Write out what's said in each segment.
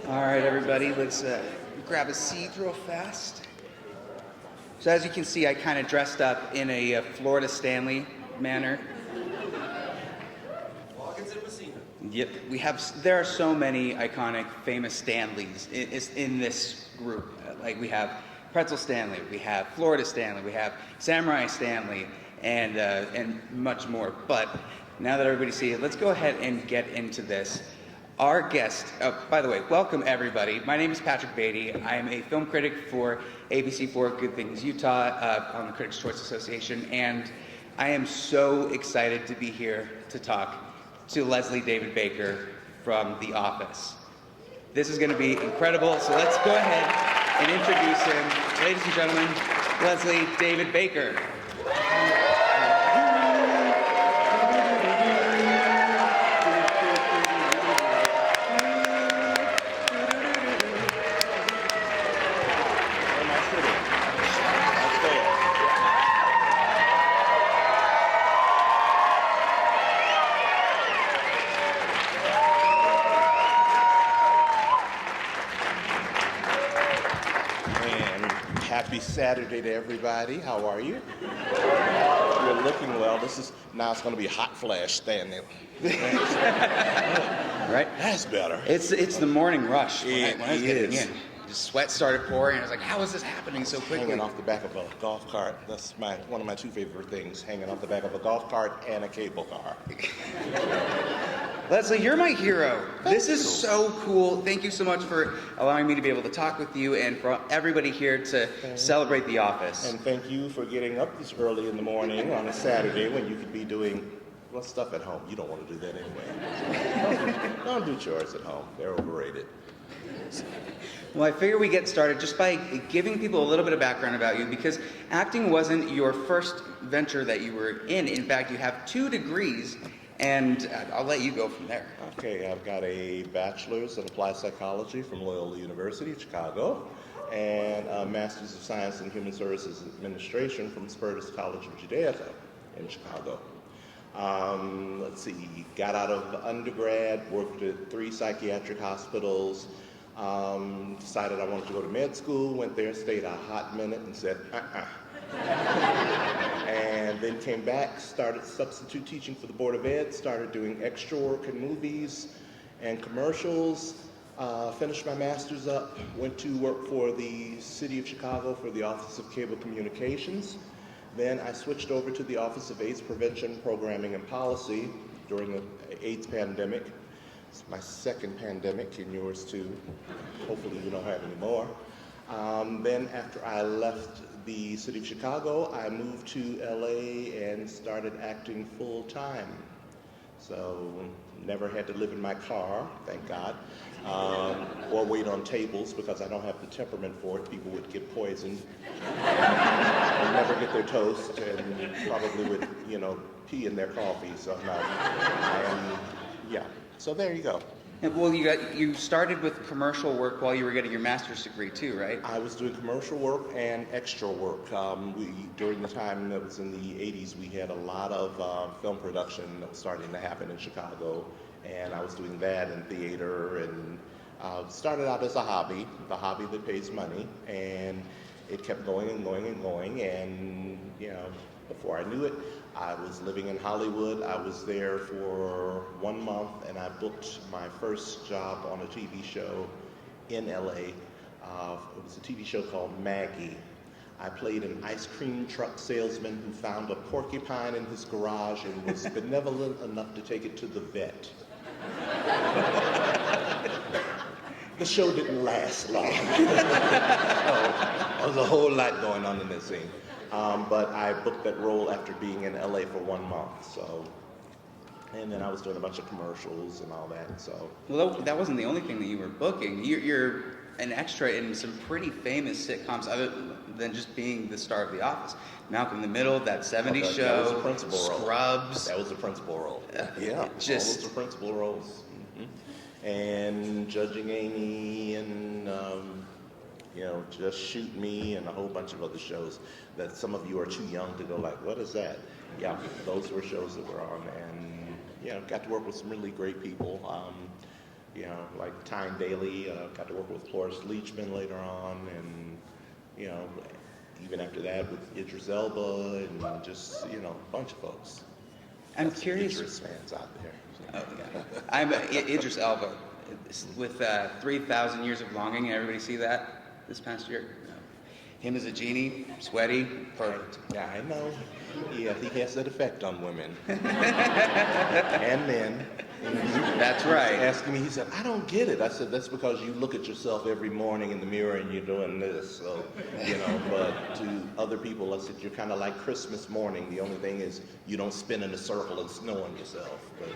All right, everybody, let's grab a seat real fast. So as you can see, I kind of dressed up in a Florida Stanley manner. Yep, there are so many iconic, famous Stanleys in this group. Like we have Pretzel Stanley, we have Florida Stanley, we have Samurai Stanley, and much more. But now that everybody's seated, let's go ahead and get into this. Our guest, by the way, welcome everybody. My name is Patrick Beatty. I am a film critic for ABC4 Good Things Utah on the Critics' Choice Association, and I am so excited to be here to talk to Leslie David Baker from The Office. This is going to be incredible, so let's go ahead and introduce him. Ladies and gentlemen, Leslie David Baker. Happy Saturday to everybody. How are you? You're looking well. Now it's going to be hot flash standing. Right? That's better. It's the morning rush when I was getting is. in. The sweat started pouring. I was like, how is this happening so quickly? Hanging off the back of a golf cart. That's one of my two favorite things, hanging off the back of a golf cart and a cable car. Leslie, you're my hero. This is you. so cool. Thank you so much for allowing me to be able to talk with you and for everybody here to celebrate The Office. And thank you for getting up this early in the morning on a Saturday when you could be doing stuff at home. You don't want to do that anyway. Don't do chores at home. They're overrated. Well, I figure we get started just by giving people a little bit of background about you, because acting wasn't your first venture that you were in. In fact, you have 2 degrees, and I'll let you go from there. Okay, I've got a bachelor's in applied psychology from Loyola University of Chicago and a master's of science in human services administration from Spertus College of Judaica in Chicago. Let's see, got out of undergrad, worked at 3 psychiatric hospitals, decided I wanted to go to med school, went there, stayed a hot minute and said, and then came back, started substitute teaching for the Board of Ed, started doing extra work in movies and commercials, finished my master's up, went to work for the City of Chicago for the Office of Cable Communications. Then I switched over to the Office of AIDS Prevention, Programming and Policy during the AIDS pandemic. It's my second pandemic, and yours too. Hopefully you don't have any more. Then after I left the City of Chicago, I moved to LA and started acting full time. So never had to live in my car, thank God, or wait on tables because I don't have the temperament for it. People would get poisoned, and never get their toast, and probably would, pee in their coffee. So no, So there you go. Well, you started with commercial work while you were getting your master's degree too, right? I was doing commercial work and extra work. During the time that was in the 80s, we had a lot of film production that was starting to happen in Chicago, and I was doing that in theater, and started out as a hobby, the hobby that pays money, and it kept going and going and going, and before I knew it, I was living in Hollywood. I was there for 1 month, and I booked my first job on a TV show in LA. It was a TV show called Maggie. I played an ice cream truck salesman who found a porcupine in his garage and was benevolent enough to take it to the vet. The show didn't last long. There was a whole lot going on in this scene. But I booked that role after being in LA for 1 month, and then I was doing a bunch of commercials and all that, so. Well, that wasn't the only thing that you were booking. You're an extra in some pretty famous sitcoms other than just being the star of The Office. Malcolm in the Middle, That 70s Show, that was a principal role. Scrubs. That was a principal role. Yeah, all those are principal roles. Mm-hmm. And Judging Amy and Just Shoot Me and a whole bunch of other shows that some of you are too young to go like, what is that? Yeah, those were shows that were on, and got to work with some really great people. You know, like Tyne Daly, got to work with Cloris Leachman later on, and, you know, even after that with Idris Elba and just, you know, a bunch of folks. I'm Got some curious. Idris fans out there. Oh, yeah. I'm Idris Elba with 3,000 Years of Longing. Everybody see that this past year? No. Him as a genie, sweaty, perfect. Yeah, I know. Yeah, he has that effect on women and men. That's right. He was asking me, he said, I don't get it. I said, that's because you look at yourself every morning in the mirror and you're doing this. So, you know, but to other people, I said, you're kind of like Christmas morning. The only thing is you don't spin in a circle and snow on yourself. But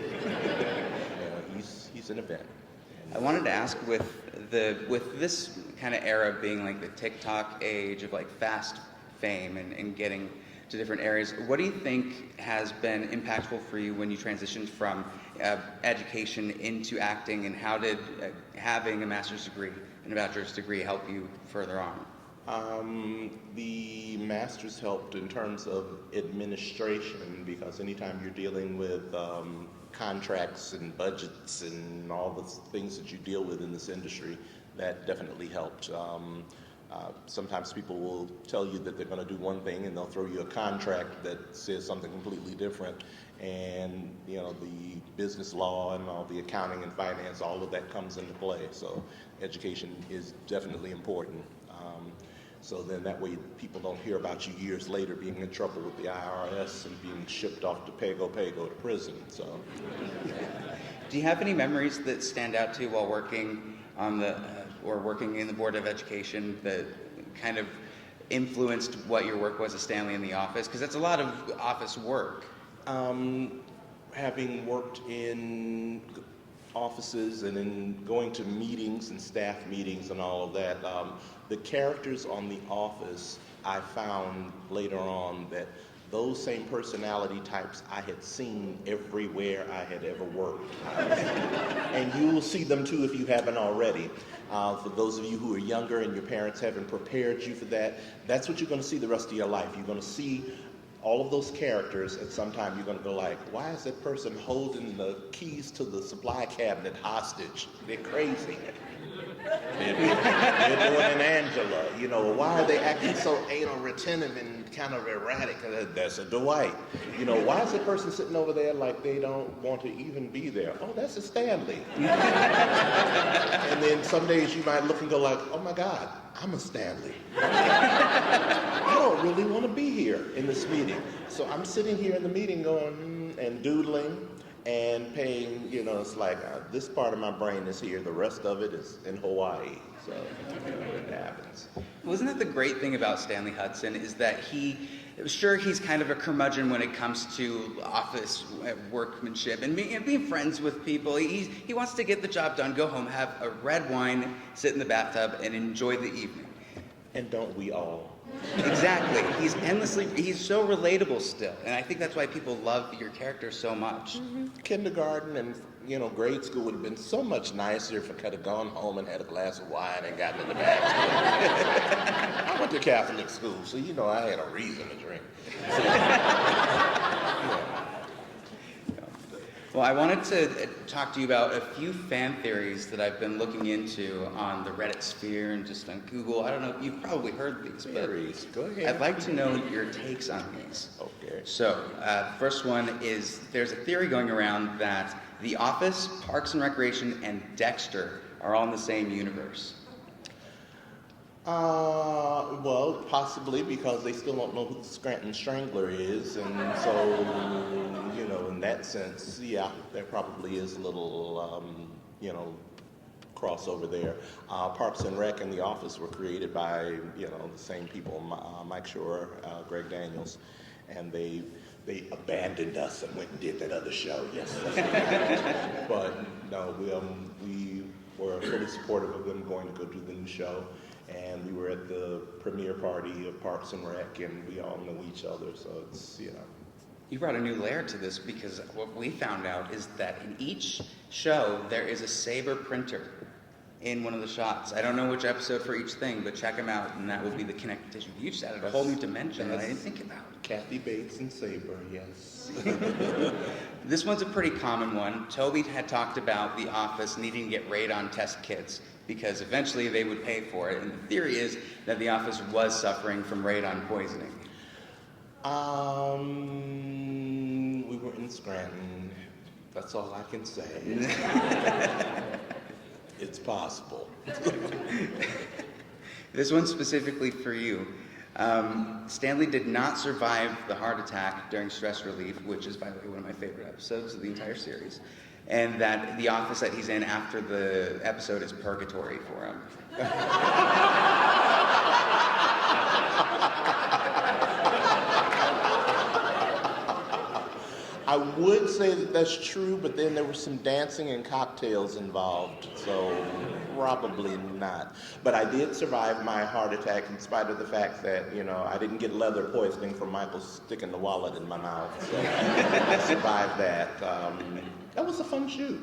he's an event. I wanted to ask with this kind of era being like the TikTok age of like fast fame and getting to different areas, what do you think has been impactful for you when you transitioned from education into acting, and how did having a master's degree and a bachelor's degree help you further on? The master's helped in terms of administration, because anytime you're dealing with contracts and budgets and all the things that you deal with in this industry, that definitely helped. Sometimes people will tell you that they're going to do one thing and they'll throw you a contract that says something completely different, and you know, the business law and all the accounting and finance, all of that comes into play. So education is definitely important. So then that way people don't hear about you years later being in trouble with the IRS and being shipped off to Pago to prison. So, do you have any memories that stand out to you while working on the or working in the Board of Education that kind of influenced what your work was as Stanley in the office? Because that's a lot of office work. Having worked in offices and in going to meetings and staff meetings and all of that, the characters on The Office, I found later on that those same personality types I had seen everywhere I had ever worked. And you will see them too if you haven't already. For those of you who are younger and your parents haven't prepared you for that, that's what you're going to see the rest of your life. You're going to see all of those characters, and sometime you're going to go like, why is that person holding the keys to the supply cabinet hostage? They're crazy. They're doing an Angela. You know, why are they acting so anal retentive and kind of erratic? That's a Dwight. You know, why is the person sitting over there like they don't want to even be there? Oh, that's a Stanley. And then some days you might look and go like, oh my God, I'm a Stanley. I don't really want to be here in this meeting. So I'm sitting here in the meeting going and doodling and paying, you know, it's like this part of my brain is here, the rest of it is in Hawaii. So it happens. Wasn't that the great thing about Stanley Hudson, is that he's kind of a curmudgeon when it comes to office workmanship and being friends with people. He wants to get the job done, go home, have a red wine, sit in the bathtub, and enjoy the evening. And don't we all? Exactly. He's so relatable still. And I think that's why people love your character so much. Mm-hmm. Kindergarten and, you know, grade school would have been so much nicer if I could have gone home and had a glass of wine and gotten in the back. I went to Catholic school, so you know I had a reason to drink. So, yeah. Well, I wanted to talk to you about a few fan theories that I've been looking into on the Reddit sphere and just on Google. I don't know, you've probably heard these, but Theories. Go ahead. I'd like to know your takes on these. Okay. So, first one is, there's a theory going around that The Office, Parks and Recreation, and Dexter are all in the same universe. Well, possibly because they still don't know who the Scranton Strangler is, and so, you know, in that sense, yeah, there probably is a little, you know, crossover there. Parks and Rec and The Office were created by, you know, the same people, Mike Shore, Greg Daniels, and they abandoned us and went and did that other show. Yes, but no, we were fully supportive of them going to go do the new show. And we were at the premiere party of Parks and Rec, and we all know each other, so it's, you know. You brought a new layer to this, because what we found out is that in each show, there is a Sabre printer in one of the shots. I don't know which episode for each thing, but check them out, and that will be the connective tissue. You just added a whole new dimension that I didn't think about. Kathy Bates and Sabre, yes. This one's a pretty common one. Toby had talked about The Office needing to get radon test kits because eventually they would pay for it. And the theory is that The Office was suffering from radon poisoning. We were in Scranton. That's all I can say. It's possible. This one's specifically for you. Stanley did not survive the heart attack during stress relief, which is, by the way, one of my favorite episodes of the entire series. And that the office that he's in after the episode is purgatory for him. I would say that that's true, but then there was some dancing and cocktails involved, so probably not. But I did survive my heart attack in spite of the fact that, you know, I didn't get leather poisoning from Michael sticking the wallet in my mouth. So I survived that. That was a fun shoot.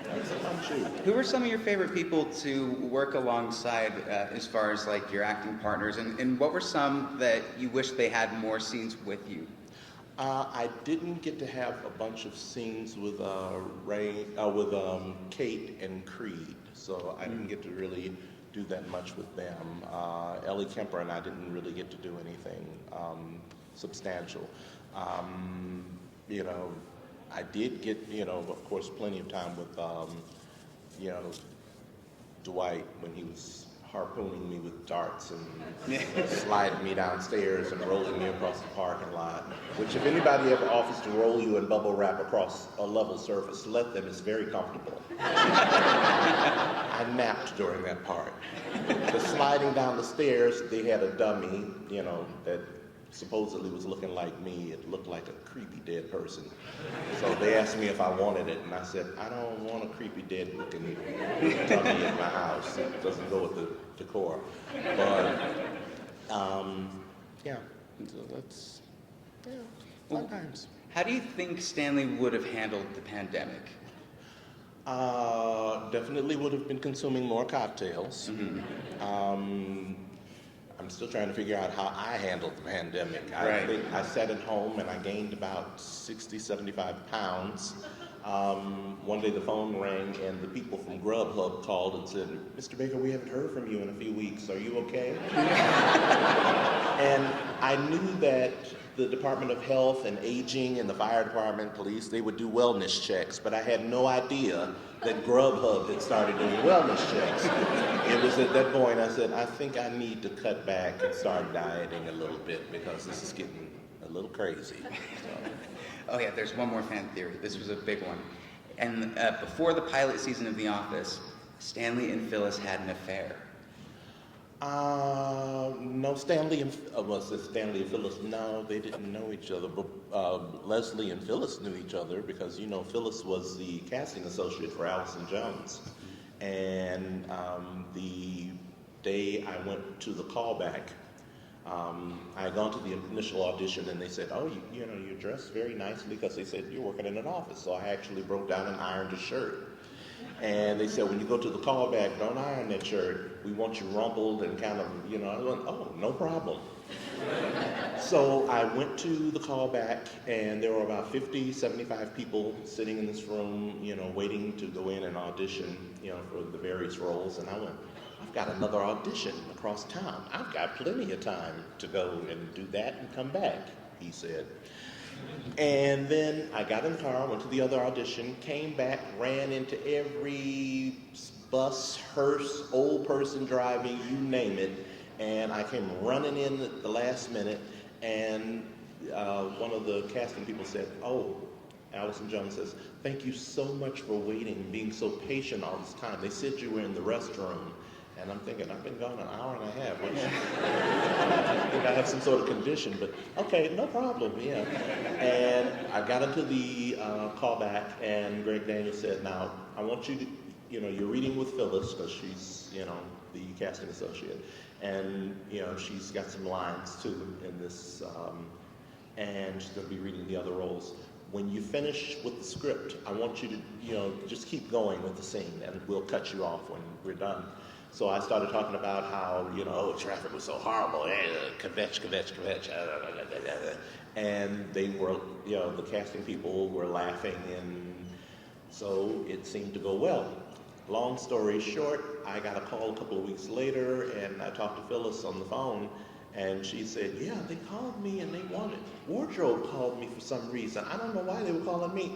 That was a fun shoot. Who were some of your favorite people to work alongside as far as like your acting partners? And what were some that you wish they had more scenes with you? I didn't get to have a bunch of scenes with Kate and Creed, so I didn't get to really do that much with them. Ellie Kemper and I didn't really get to do anything substantial. You know, I did get, you know, of course, plenty of time with, you know, Dwight when he was harpooning me with darts and sliding me downstairs and rolling me across the parking lot, which if anybody ever offers to roll you in bubble wrap across a level surface, let them, it's very comfortable. I napped during that part. The sliding down the stairs, they had a dummy, you know, that supposedly was looking like me. It looked like a creepy dead person. So they asked me if I wanted it, and I said, I don't want a creepy dead looking dummy in my house. It doesn't go with the decor. But, yeah, so that's, yeah, fun times. How do you think Stanley would have handled the pandemic? Definitely would have been consuming more cocktails. I'm still trying to figure out how I handled the pandemic. I think I sat at home and I gained about 60, 75 pounds. One day the phone rang and the people from Grubhub called and said, Mr. Baker, we haven't heard from you in a few weeks. Are you okay? And I knew that the Department of Health and Aging and the fire department, police, they would do wellness checks, but I had no idea that Grubhub had started doing wellness checks. It was at that point I said, I think I need to cut back and start dieting a little bit because this is getting a little crazy. So. Oh yeah, there's one more fan theory. This was a big one. And before the pilot season of The Office, Stanley and Phyllis had an affair. No, Stanley and Phyllis, no, they didn't know each other, but Leslie and Phyllis knew each other because, you know, Phyllis was the casting associate for Allison Jones. And the day I went to the callback, I had gone to the initial audition and they said, oh, you know, you're dressed very nicely because they said you're working in an office. So I actually broke down and ironed a shirt. And they said, when you go to the callback, don't iron that shirt. We want you rumpled and kind of, you know, I went, oh, no problem. So I went to the callback and there were about 50, 75 people sitting in this room, you know, waiting to go in and audition, you know, for the various roles. And I went, I've got another audition across town. I've got plenty of time to go and do that and come back, he said. And then I got in the car, went to the other audition, came back, ran into every bus, hearse, old person driving, you name it, and I came running in at the last minute, and one of the casting people said, oh, Allison Jones says, thank you so much for waiting, being so patient all this time. They said you were in the restroom. And I'm thinking, I've been gone an hour and a half. I think I have some sort of condition, but okay, no problem, yeah. And I got into the callback, and Greg Daniels said, now, I want you to, you know, you're reading with Phyllis, because she's, you know, the casting associate. And, you know, she's got some lines, too, in this, and she's going to be reading the other roles. When you finish with the script, I want you to, you know, just keep going with the scene, and we'll cut you off when we're done. So I started talking about how, traffic was so horrible, kvetch, kvetch, kvetch, and they were, the casting people were laughing, and so it seemed to go well. Long story short, I got a call a couple of weeks later, and I talked to Phyllis on the phone, and she said, yeah, they called me and they wanted, Wardrobe called me for some reason. I don't know why they were calling me.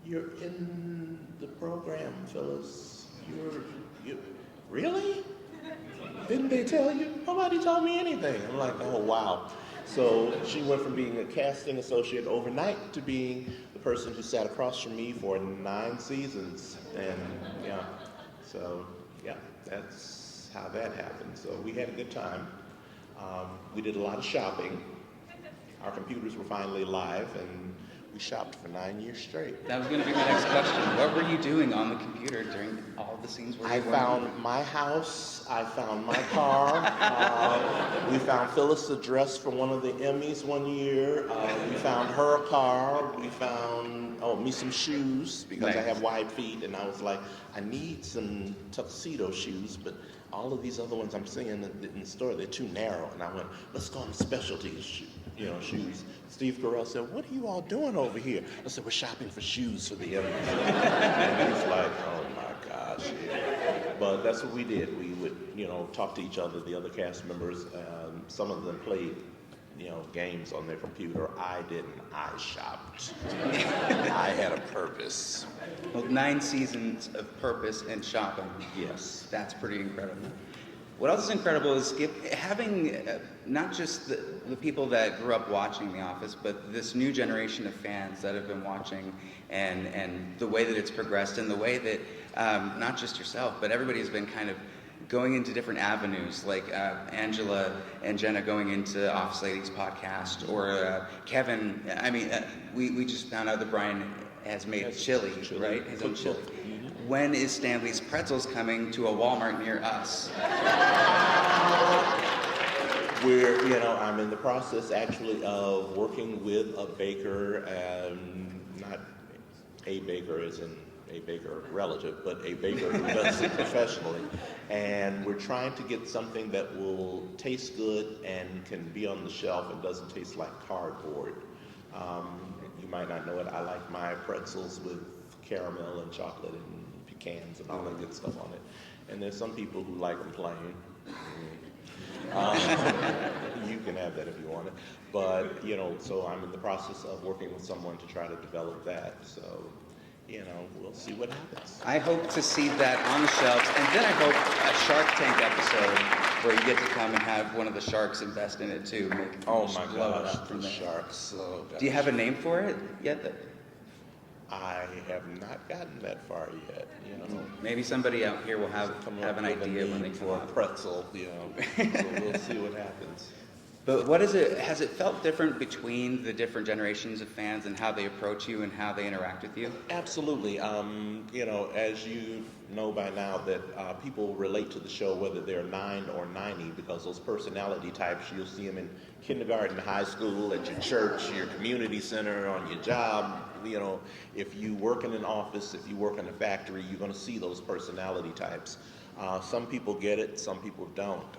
You're in the program, Phyllis. You really? Didn't they tell you? Nobody told me anything. I'm like, oh, wow. So she went from being a casting associate overnight to being the person who sat across from me for 9 seasons. And that's how that happened. So we had a good time. We did a lot of shopping. Our computers were finally live, and we shopped for 9 years straight. That was going to be my next question. What were you doing on the computer during all the scenes where I found my house. I found my car. We found Phyllis a dress for one of the Emmys one year. We found her a car. We found me some shoes because Nice. I have wide feet, and I was like, I need some tuxedo shoes, but all of these other ones I'm seeing in the store, they're too narrow. And I went, let's go on the specialty shoes. Steve Carell said, what are you all doing over here? I said, we're shopping for shoes for the Emmys. And he's like, oh my gosh. But that's what we did. We would, talk to each other, the other cast members. Some of them played, games on their computer. I didn't. I shopped. I had a purpose. Well, 9 seasons of purpose and shopping. Yes. That's pretty incredible. What else is incredible is having not just the people that grew up watching The Office, but this new generation of fans that have been watching, and the way that it's progressed, and the way that not just yourself, but everybody has been kind of going into different avenues, like Angela and Jenna going into Office Ladies podcast, or Kevin. I mean, we just found out that Brian has made chili, right? His own chili. When is Stanley's Pretzels coming to a Walmart near us? I'm in the process actually of working with a baker, not a baker as in a baker relative, but a baker who does it professionally. And we're trying to get something that will taste good and can be on the shelf and doesn't taste like cardboard. You might not know it, I like my pretzels with caramel and chocolate and pecans and all that good stuff on it. And there's some people who like them plain. You can have that if you want it. But, so I'm in the process of working with someone to try to develop that. So, we'll see what happens. I hope to see that on the shelves, and then I hope a Shark Tank episode where you get to come and have one of the sharks invest in it too. Oh my gosh, from the there. sharks. Oh, Do you have a name for it yet? I have not gotten that far yet. Maybe somebody out here will have an idea when they come for a up. pretzel. So we'll see what happens. But has it felt different between the different generations of fans and how they approach you and how they interact with you? Absolutely. As you know by now that people relate to the show whether they're 9 or 90 because those personality types, you'll see them in kindergarten, high school, at your church, your community center, on your job. If you work in an office, if you work in a factory, you're going to see those personality types. Some people get it, some people don't.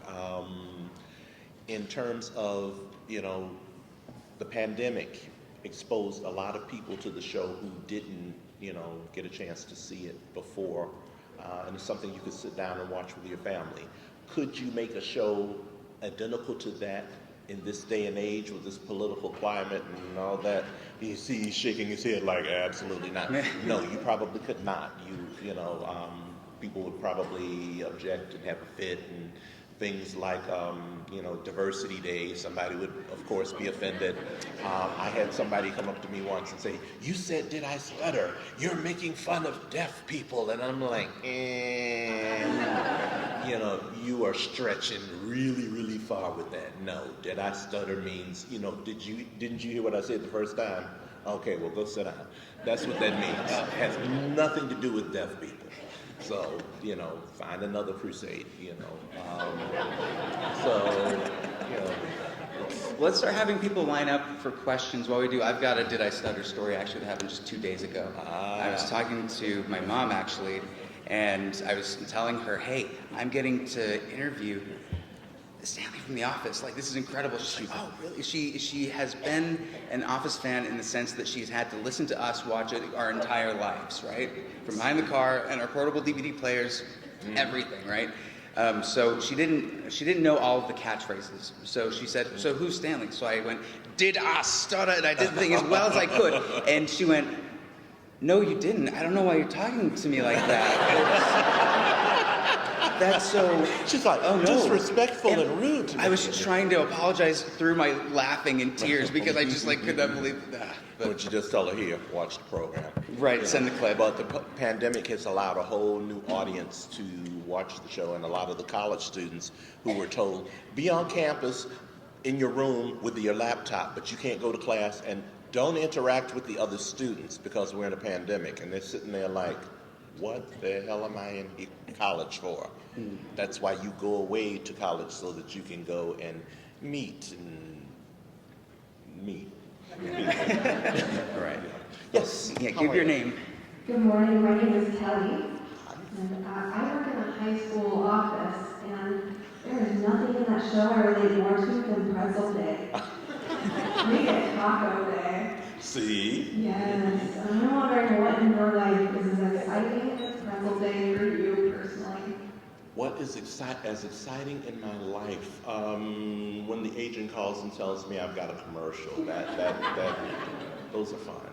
In terms of, the pandemic exposed a lot of people to the show who didn't, get a chance to see it before. And it's something you could sit down and watch with your family. Could you make a show identical to that in this day and age with this political climate and all that? He's shaking his head like, absolutely not. No, you probably could not. People would probably object and have a fit, and things like, Diversity Day, somebody would, of course, be offended. I had somebody come up to me once and say, you said, did I stutter? You're making fun of deaf people. And I'm like, you are stretching really, really far with that. No, did I stutter means, didn't you hear what I said the first time? Okay, well, go sit down. That's what that means. It has nothing to do with deaf people. So, find another crusade, Let's start having people line up for questions while we do. I've got a Did I Stutter story actually that happened just 2 days ago. I was talking to my mom actually, And I was telling her, hey, I'm getting to interview Stanley from The Office. Like, this is incredible. She's like, oh, really? She has been an Office fan in the sense that she's had to listen to us watch it our entire lives, right? From behind the car and our portable DVD players, everything, right? So she didn't know all of the catchphrases. So she said, so who's Stanley? So I went, did I stutter? And I did the thing as well as I could. And she went, no, you didn't. I don't know why you're talking to me like that. That's so... She's like, oh, no. disrespectful and rude to me. I was trying to apologize through my laughing and tears because I just could not believe that. But you just tell her, here, watch the program. Right, send the clip. But the pandemic has allowed a whole new audience to watch the show, and a lot of the college students who were told, be on campus in your room with your laptop, but you can't go to class, and don't interact with the other students because we're in a pandemic. And they're sitting there like, what the hell am I in college for? That's why you go away to college, so that you can go and meet. All right. Yes. Yeah, give your name. Good morning, my name is Kelly, and I work in a high school office, and there is nothing in that show I relate more to than Pretzel Day. Make it Taco Day. See? Yes, I'm wondering what in your life is as exciting as Pretzel Day for you personally? What is as exciting in my life? When the agent calls and tells me I've got a commercial. Those are fun.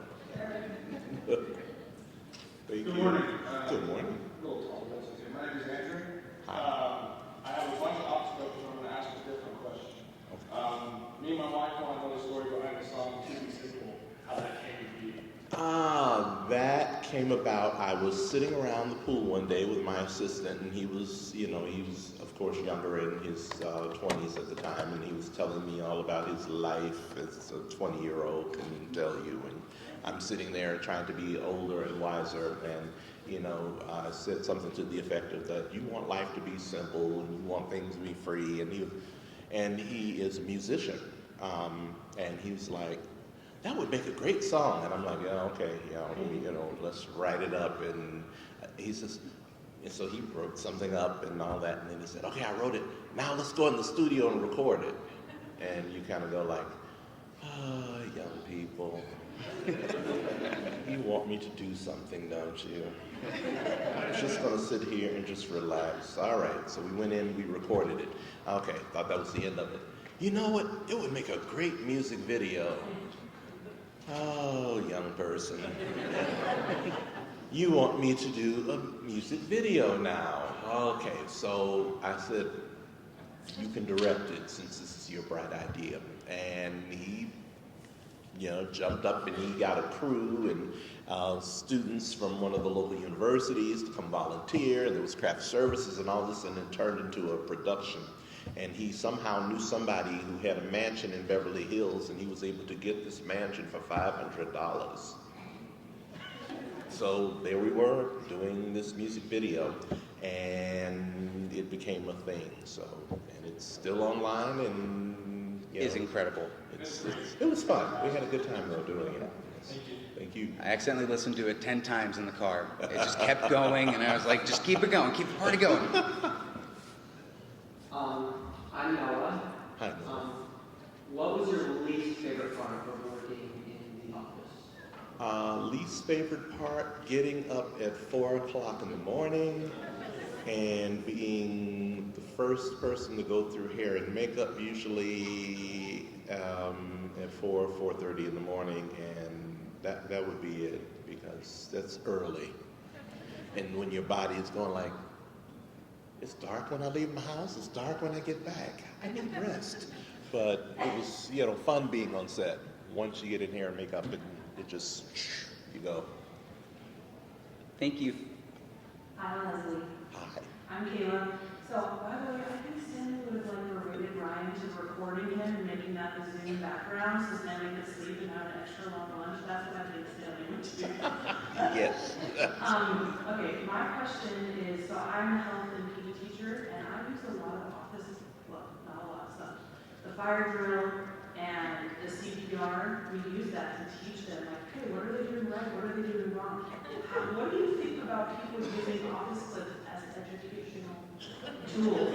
Thank Good you. morning. Good morning. My name is Andrew. Hi. I have a bunch of obstacles, so I'm going to ask a different question. Me and my wife want to know the story behind the song "To Be Simple," how that came to be. That came about. I was sitting around the pool one day with my assistant, and he was of course younger, in his 20s at the time, and he was telling me all about his life as a 20-year-old can tell you. And I'm sitting there trying to be older and wiser, and I said something to the effect of that you want life to be simple and you want things to be free, and he is a musician, and he was like, that would make a great song. And I'm like, yeah, okay, let's write it up. And he says, and so he wrote something up and all that, and then he said, okay, I wrote it, now let's go in the studio and record it. And you kind of go like, young people, you want me to do something, don't you? I'm just gonna sit here and just relax. All right, so we went in, we recorded it. Okay, thought that was the end of it. You know what, it would make a great music video. Oh, young person. You want me to do a music video now. Okay, so I said, you can direct it since this is your bright idea. And he, jumped up and he got a crew and students from one of the local universities to come volunteer. There was craft services and all this, and it turned into a production. And he somehow knew somebody who had a mansion in Beverly Hills, and he was able to get this mansion for $500. So there we were doing this music video, and it became a thing. And it's still online, and It's incredible. it was fun. We had a good time though doing it. Thank you. I accidentally listened to it 10 times in the car. It just kept going, and I was like, just keep it going, keep the party going. I'm Noah. Hi. What was your least favorite part of working in the office? Least favorite part, getting up at 4 o'clock in the morning and being the first person to go through hair and makeup, usually at 4:30 in the morning, and that would be it, because that's early. And when your body is going like, it's dark when I leave my house, it's dark when I get back, I need rest. But it was, fun being on set. Once you get in hair and makeup, it just, you go. Thank you. Hi, Leslie. Hi. I'm Kayla. So, by the way, I think Stanley would have related Ryan to recording him and making that the Zoom background so Stanley could sleep and have an extra long lunch. That's what I think Stanley would do. Yes. Okay, my question is, so I'm a health and PE teacher, and I use a lot of office, well, not a lot of stuff. The fire drill and the CPR, we use that to teach them, like, hey, what are they doing right? What are they doing wrong? wrong. What do you think about people using office clips as educational tools?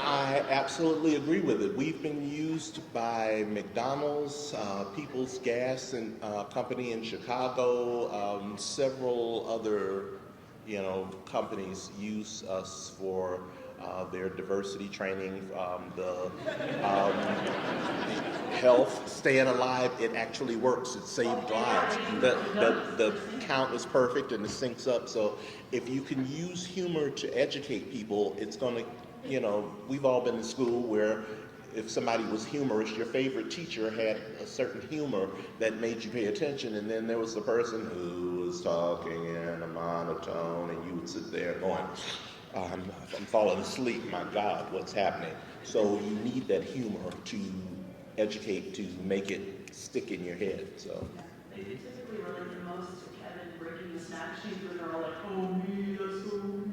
I absolutely agree with it. We've been used by McDonald's, People's Gas and Company in Chicago, several other, companies use us for their diversity training, the health, staying alive. It actually works. It saved lives. The count is perfect and it syncs up. So if you can use humor to educate people, it's going to, we've all been in school where if somebody was humorous, your favorite teacher had a certain humor that made you pay attention, and then there was the person who was talking in a monotone, and you would sit there going, I'm falling asleep, my God, what's happening? So you need that humor to educate, to make it stick in your head. So. They do typically relate the most to Kevin breaking the snack sheet when they're all like, oh me, that's so me.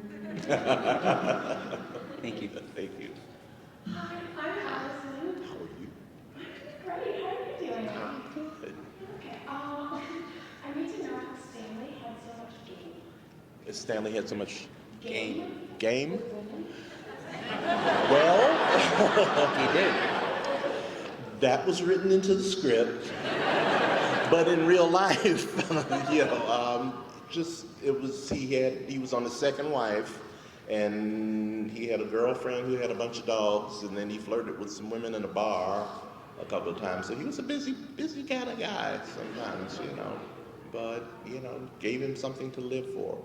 Thank you. Thank you. Hi, I'm Allison. How are you? Great, how are you doing? I'm good. Okay, I need to know how Stanley had so much game. Stanley had so much Game. game? With women. Well, He did. that was written into the script, but in real life, he was on his second wife, and he had a girlfriend who had a bunch of dogs, and then he flirted with some women in a bar a couple of times. So he was a busy kind of guy sometimes, but, gave him something to live for.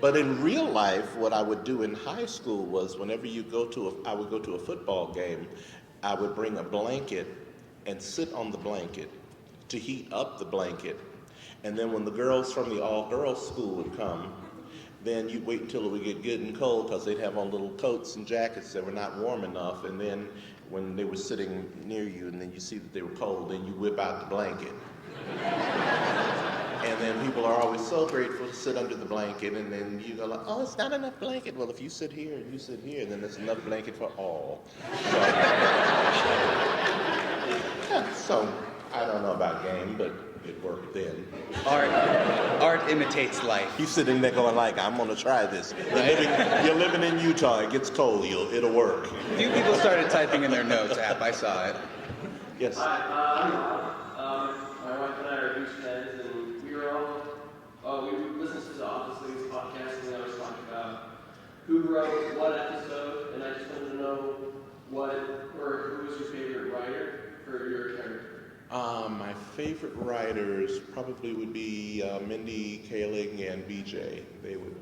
But in real life, what I would do in high school was whenever I would go to a football game, I would bring a blanket and sit on the blanket to heat up the blanket. And then when the girls from the all-girls school would come, then you'd wait until it would get good and cold because they'd have on little coats and jackets that were not warm enough. And then when they were sitting near you and then you see that they were cold, then you whip out the blanket. And then people are always so grateful to sit under the blanket, and then you go like, oh, it's not enough blanket. Well, if you sit here and you sit here, then there's enough blanket for all. So I don't know about game, but it worked then. Art imitates life. He's sitting there going like, I'm gonna try this. You're living in Utah, it gets cold, it'll work. A few people started typing in their notes app. I saw it. Yes. Hi, I'm Rob. My wife and I are huge fans, and we listened to the Office Leagues podcast, and I was talking about who wrote what episode, and I just wanted to know who was your favorite writer for your character? My favorite writers probably would be Mindy Kaling and BJ. They would,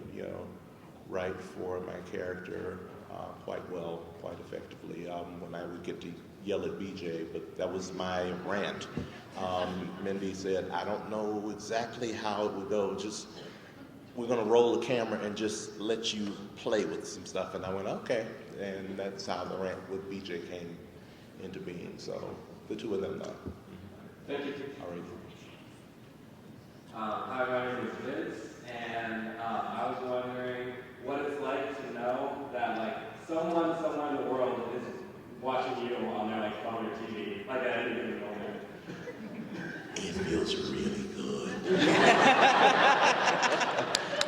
write for my character quite well, quite effectively. When I would get to yell at BJ, but that was my rant. Mindy said, I don't know exactly how it would go, just we're gonna roll the camera and just let you play with some stuff. And I went, okay. And that's how the rant with BJ came into being. So the two of them know. Thank you. All right. Hi, my name is Vince, and I was wondering what it's like to know that someone in the world is watching you on their phone or TV, at any given moment. It feels really good.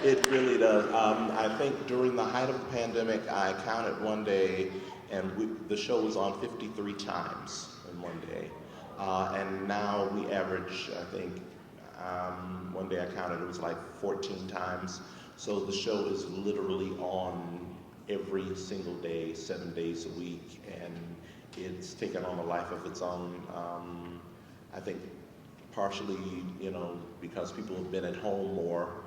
It really does. I think during the height of the pandemic, I counted one day, and the show was on 53 times in one day. And now we average, I think, one day I counted, it was 14 times. So the show is literally on every single day, 7 days a week, and it's taken on a life of its own. I think partially, because people have been at home more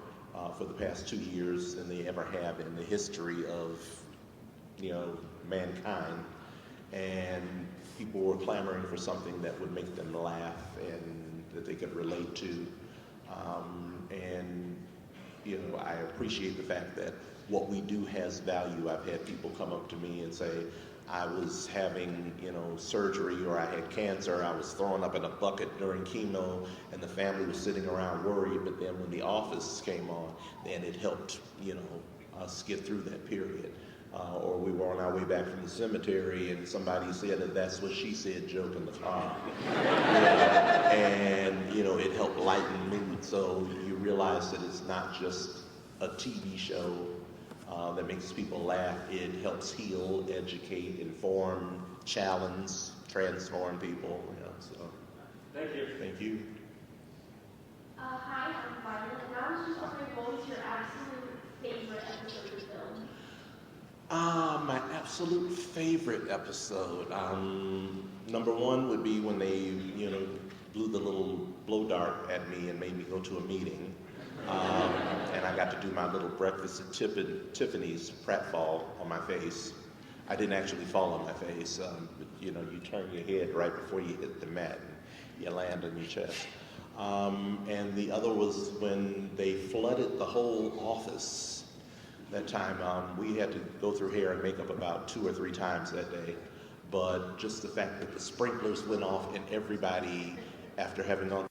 for the past 2 years than they ever have in the history of, mankind. And people were clamoring for something that would make them laugh and that they could relate to. I appreciate the fact that what we do has value. I've had people come up to me and say, I was having, surgery, or I had cancer, I was throwing up in a bucket during chemo, and the family was sitting around worried, but then when The Office came on, then it helped, us get through that period. or we were on our way back from the cemetery and somebody said a "that's what she said" joke in the car. And it helped lighten the mood. So you realize that it's not just a TV show that makes people laugh. It helps heal, educate, inform, challenge, transform people. So Thank you. thank you. Hi, I'm Violet, and I was just wondering what was your absolute favorite episode of the film? My absolute favorite episode. Number one would be when they, blew the little blow dart at me and made me go to a meeting. And I got to do my little breakfast at Tiffany's pratfall on my face. I didn't actually fall on my face, but you turn your head right before you hit the mat and you land on your chest. And the other was when they flooded the whole office. That time, we had to go through hair and makeup about 2 or 3 times that day. But just the fact that the sprinklers went off and everybody, after having gone